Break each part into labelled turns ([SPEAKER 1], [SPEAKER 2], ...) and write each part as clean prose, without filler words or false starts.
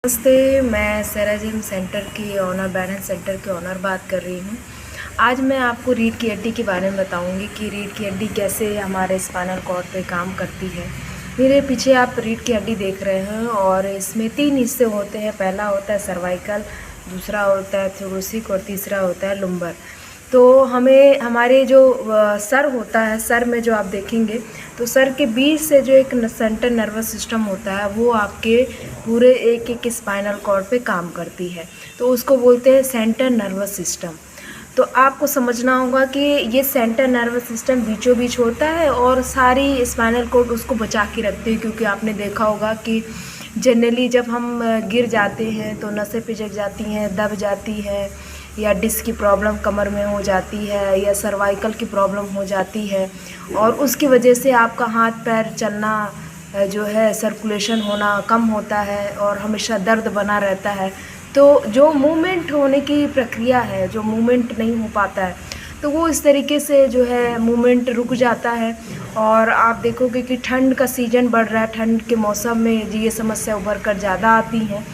[SPEAKER 1] नमस्ते, मैं सेरा gym centre की ओनर बैलेंस सेंटर की ओनर बात कर रही हूँ। आज मैं आपको रीढ़ की हड्डी के बारे में बताऊँगी कि रीढ़ की हड्डी कैसे हमारे स्पाइनल कॉर्ड पे काम करती है। मेरे पीछे आप रीढ़ की हड्डी देख रहे हैं और इसमें 3 हिस्से होते हैं। पहला होता है सर्वाइकल, दूसरा होता है थोरैसिक और तीसरा होता है लुम्बर। तो हमें हमारे जो सर होता है, सर में जो आप देखेंगे तो सर के बीच से जो एक सेंट्रल नर्वस सिस्टम होता है वो आपके पूरे एक स्पाइनल कॉर्ड पे काम करती है, तो उसको बोलते हैं सेंट्रल नर्वस सिस्टम। तो आपको समझना होगा कि ये सेंट्रल नर्वस सिस्टम बीचों बीच होता है और सारी स्पाइनल कॉर्ड उसको बचा के रखती है, क्योंकि आपने देखा होगा कि जनरली जब हम गिर जाते हैं तो नसें पिचक जाती हैं, दब जाती है, या डिस्क की प्रॉब्लम कमर में हो जाती है, या सर्वाइकल की प्रॉब्लम हो जाती है और उसकी वजह से आपका हाथ पैर चलना जो है, सर्कुलेशन होना कम होता है और हमेशा दर्द बना रहता है। तो जो मूवमेंट होने की प्रक्रिया है, जो मूवमेंट नहीं हो पाता है, तो वो इस तरीके से जो है मूवमेंट रुक जाता है। और आप देखोगे कि ठंड का सीज़न बढ़ रहा है, ठंड के मौसम में ये समस्या उभर कर ज़्यादा आती हैं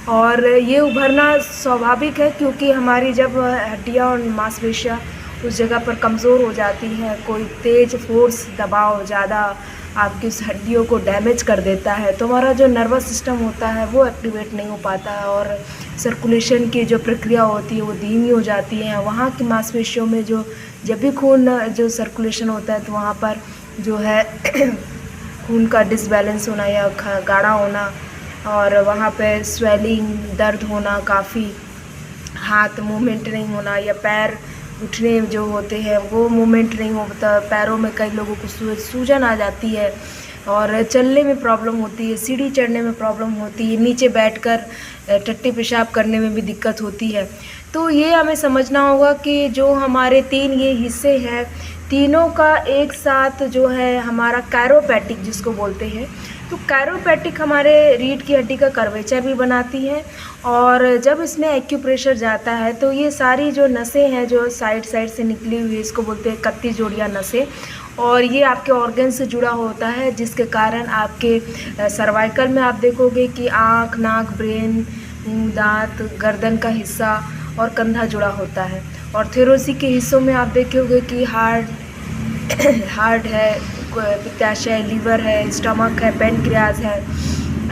[SPEAKER 1] और ये उभरना स्वाभाविक है, क्योंकि हमारी जब हड्डियाँ और मांसपेशियाँ उस जगह पर कमज़ोर हो जाती हैं, कोई तेज़ फोर्स दबाव ज़्यादा आपकी उस हड्डियों को डैमेज कर देता है, तो हमारा जो नर्वस सिस्टम होता है वो एक्टिवेट नहीं हो पाता है और सर्कुलेशन की जो प्रक्रिया होती है वो धीमी हो जाती है। वहाँ की मांसपेशियों में जो जब भी खून जो सर्कुलेशन होता है तो वहाँ पर जो है खून का डिसबैलेंस होना या गाढ़ा होना और वहाँ पे स्वेलिंग, दर्द होना, काफ़ी हाथ मूवमेंट नहीं होना या पैर उठने जो होते हैं वो मूवमेंट नहीं होता, पैरों में कई लोगों को सूजन आ जाती है और चलने में प्रॉब्लम होती है, सीढ़ी चढ़ने में प्रॉब्लम होती है, नीचे बैठकर टट्टी पेशाब करने में भी दिक्कत होती है। तो ये हमें समझना होगा कि जो हमारे 3 ये हिस्से हैं, तीनों का एक साथ जो है हमारा कैरोपैटिक जिसको बोलते हैं, तो कैरोपैटिक हमारे रीढ़ की हड्डी का कर्वेचर भी बनाती है और जब इसमें एक्यूप्रेशर जाता है तो ये सारी जो नसें हैं जो साइड साइड से निकली हुई, इसको बोलते हैं कत्ती जोड़ियाँ नसें, और ये आपके ऑर्गन से जुड़ा होता है, जिसके कारण आपके सर्वाइकल में आप देखोगे कि आँख, नाक, ब्रेन, मुँह, दाँत, गर्दन का हिस्सा और कंधा जुड़ा होता है। और थोरैसिक के हिस्सों में आप देखोगे कि हार्ट है, पित्ताशय है, लीवर है, स्टमक है, पैनक्रियाज है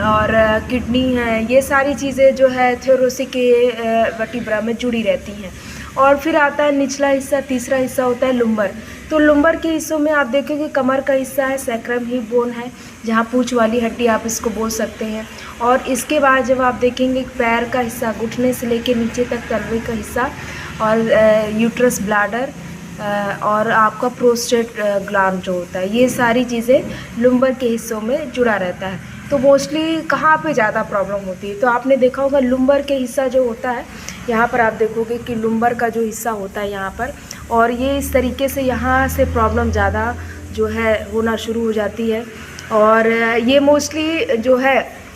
[SPEAKER 1] और किडनी है। ये सारी चीज़ें जो है थोरैसिक के वर्टिब्रा में जुड़ी रहती हैं। और फिर आता है निचला हिस्सा, तीसरा हिस्सा होता है लुम्बर। तो लुम्बर के हिस्सों में आप देखेंगे कमर का हिस्सा है, सैक्रम हिप बोन है, जहाँ पूँछ वाली हड्डी आप इसको बोल सकते हैं। और इसके बाद जब आप देखेंगे पैर का हिस्सा, घुटने से लेके नीचे तक तलवे का हिस्सा और यूट्रस, ब्लैडर और आपका प्रोस्टेट ग्लैंड जो होता है, ये सारी चीज़ें लुम्बर के हिस्सों में जुड़ा रहता है। तो मोस्टली कहाँ पे ज़्यादा प्रॉब्लम होती है, तो आपने देखा होगा लुम्बर के हिस्सा जो होता है, यहाँ पर आप देखोगे कि लुम्बर का जो हिस्सा होता है यहाँ पर, और ये इस तरीके से यहाँ से प्रॉब्लम ज़्यादा जो है होना शुरू हो जाती है। और ये मोस्टली जो है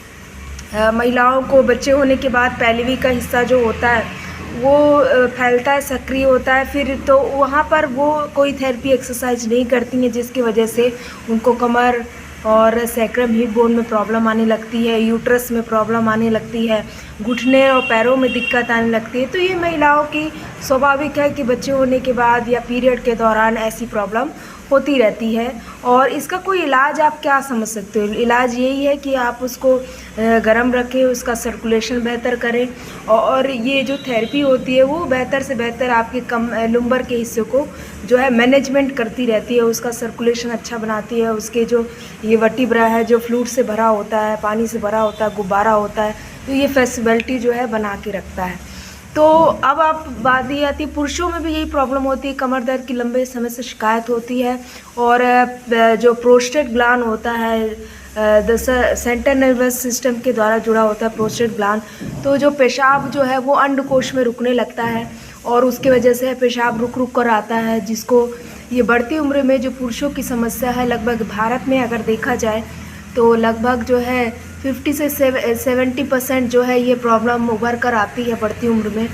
[SPEAKER 1] महिलाओं को बच्चे होने के बाद पैल्वी का हिस्सा जो होता है वो फैलता है, सक्रिय होता है, फिर तो वहाँ पर वो कोई थेरेपी एक्सरसाइज नहीं करती हैं, जिसकी वजह से उनको कमर और सैक्रम हिप बोन में प्रॉब्लम आने लगती है, यूट्रस में प्रॉब्लम आने लगती है, घुटने और पैरों में दिक्कत आने लगती है। तो ये महिलाओं की स्वाभाविक है कि बच्चे होने के बाद या पीरियड के दौरान ऐसी प्रॉब्लम होती रहती है। और इसका कोई इलाज आप क्या समझ सकते हो, इलाज यही है कि आप उसको गर्म रखें, उसका सर्कुलेशन बेहतर करें और ये जो थेरेपी होती है वो बेहतर से बेहतर आपके लुम्बर के हिस्से को जो है मैनेजमेंट करती रहती है, उसका सर्कुलेशन अच्छा बनाती है, उसके जो ये वर्टिब्रा है जो फ्लूइड से भरा होता है, पानी से भरा होता है, गुब्बारा होता है, तो ये फ्लेक्सिबिलिटी जो है बना के रखता है। तो अब आप बात ये आती है, पुरुषों में भी यही प्रॉब्लम होती है, कमर दर्द की लंबे समय से शिकायत होती है और जो प्रोस्टेट ग्लैंड होता है सेंट्रल नर्वस सिस्टम के द्वारा जुड़ा होता है प्रोस्टेट ग्लैंड, तो जो पेशाब जो है वो अंडकोश में रुकने लगता है और उसकी वजह से पेशाब रुक रुक कर आता है, जिसको ये बढ़ती उम्र में जो पुरुषों की समस्या है, लगभग भारत में अगर देखा जाए तो लगभग जो है 50 से 70% जो है ये प्रॉब्लम उभर कर आती है बढ़ती उम्र में,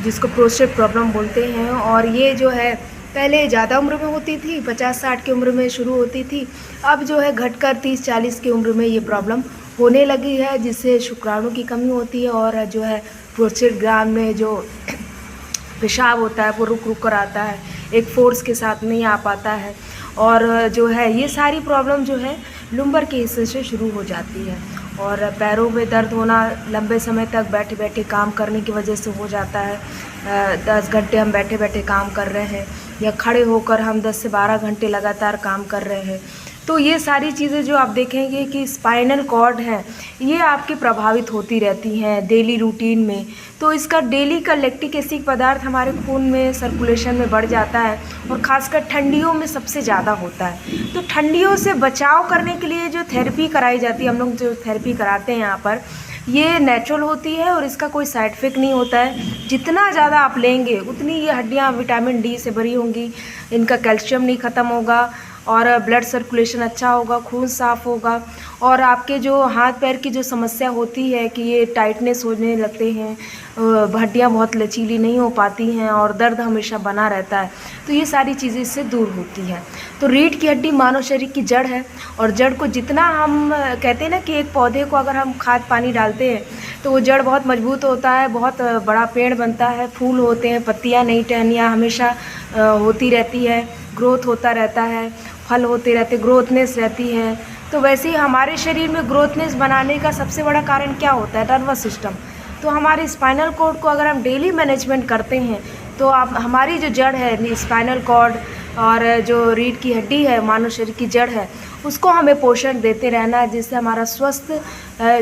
[SPEAKER 1] जिसको प्रोस्टेट प्रॉब्लम बोलते हैं। और ये जो है पहले ज़्यादा उम्र में होती थी, 50-60 की उम्र में शुरू होती थी, अब जो है घटकर 30-40 की उम्र में ये प्रॉब्लम होने लगी है, जिससे शुक्राणु की कमी होती है और जो है प्रोस्टेट ग्लैंड में जो पेशाब होता है वो रुक रुक कर आता है, एक फोर्स के साथ नहीं आ पाता है। और जो है ये सारी प्रॉब्लम जो है लुम्बर के हिस्से से शुरू हो जाती है। और पैरों में दर्द होना लंबे समय तक बैठे बैठे काम करने की वजह से हो जाता है। 10 घंटे हम बैठे बैठे काम कर रहे हैं या खड़े होकर हम 10 से 12 घंटे लगातार काम कर रहे हैं, तो ये सारी चीज़ें जो आप देखेंगे कि स्पाइनल कॉर्ड है ये आपके प्रभावित होती रहती हैं डेली रूटीन में। तो इसका डेली का लैक्टिक एसिड पदार्थ हमारे खून में सर्कुलेशन में बढ़ जाता है और ख़ासकर ठंडियों में सबसे ज़्यादा होता है। तो ठंडियों से बचाव करने के लिए जो थेरेपी कराई जाती है, हम लोग जो थेरेपी कराते हैं यहाँ पर, ये नेचुरल होती है और इसका कोई साइड इफ़ेक्ट नहीं होता है। जितना ज़्यादा आप लेंगे उतनी ये हड्डियाँ विटामिन डी से भरी होंगी, इनका कैल्शियम नहीं ख़त्म होगा और ब्लड सर्कुलेशन अच्छा होगा, खून साफ़ होगा। और आपके जो हाथ पैर की जो समस्या होती है कि ये टाइटनेस होने लगते हैं, हड्डियाँ बहुत लचीली नहीं हो पाती हैं और दर्द हमेशा बना रहता है, तो ये सारी चीज़ें इससे दूर होती हैं। तो रीढ़ की हड्डी मानव शरीर की जड़ है और जड़ को जितना हम कहते हैं ना कि एक पौधे को अगर हम खाद पानी डालते हैं तो वो जड़ बहुत मजबूत होता है, बहुत बड़ा पेड़ बनता है, फूल होते हैं, पत्तियाँ नई टहनियाँ हमेशा होती रहती है, ग्रोथ होता रहता है, फल होते रहते, ग्रोथनेस रहती है। तो वैसे ही हमारे शरीर में ग्रोथनेस बनाने का सबसे बड़ा कारण क्या होता है? Nervous system. तो हमारे स्पाइनल कॉर्ड को अगर हम डेली मैनेजमेंट करते हैं तो आप हमारी जो जड़ है स्पाइनल कॉर्ड और जो रीढ़ की हड्डी है मानव शरीर की जड़ है, उसको हमें पोषण देते रहना है, जिससे हमारा स्वस्थ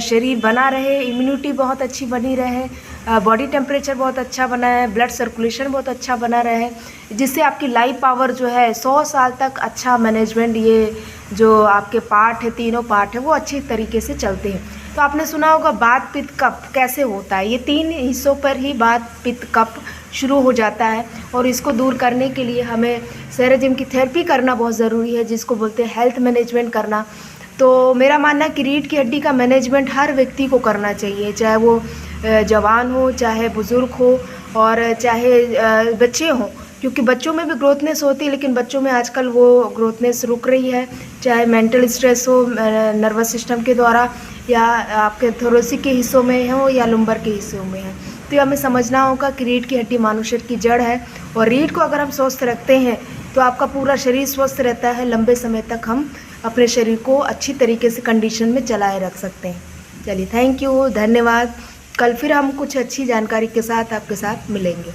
[SPEAKER 1] शरीर बना रहे, इम्यूनिटी बहुत अच्छी बनी रहे, बॉडी टेम्परेचर बहुत अच्छा बना है, ब्लड सर्कुलेशन बहुत अच्छा बना रहे, जिससे आपकी लाइफ पावर जो है 100 साल तक अच्छा मैनेजमेंट, ये जो आपके पार्ट है, तीनों पार्ट है, वो अच्छी तरीके से चलते हैं। तो आपने सुना होगा बात पित्त कफ कैसे होता है, ये 3 हिस्सों पर ही बात पित्त कफ शुरू हो जाता है और इसको दूर करने के लिए हमें सेरेजिम की थेरेपी करना बहुत ज़रूरी है, जिसको बोलते हैं हेल्थ मैनेजमेंट करना। तो मेरा मानना है कि रीढ़ की हड्डी का मैनेजमेंट हर व्यक्ति को करना चाहिए, चाहे वो जवान हो, चाहे बुज़ुर्ग हो और चाहे बच्चे हों, क्योंकि बच्चों में भी ग्रोथनेस होती है, लेकिन बच्चों में आजकल वो ग्रोथनेस रुक रही है, चाहे मेंटल स्ट्रेस हो नर्वस सिस्टम के द्वारा या आपके थोरेसिक के हिस्सों में हो या लुम्बर के हिस्सों में है। तो ये हमें समझना होगा कि रीढ़ की हड्डी मानव शरीर की जड़ है और रीढ़ को अगर हम स्वस्थ रखते हैं तो आपका पूरा शरीर स्वस्थ रहता है, लंबे समय तक हम अपने शरीर को अच्छी तरीके से कंडीशन में चलाए रख सकते हैं। चलिए, थैंक यू, धन्यवाद। कल फिर हम कुछ अच्छी जानकारी के साथ आपके साथ मिलेंगे।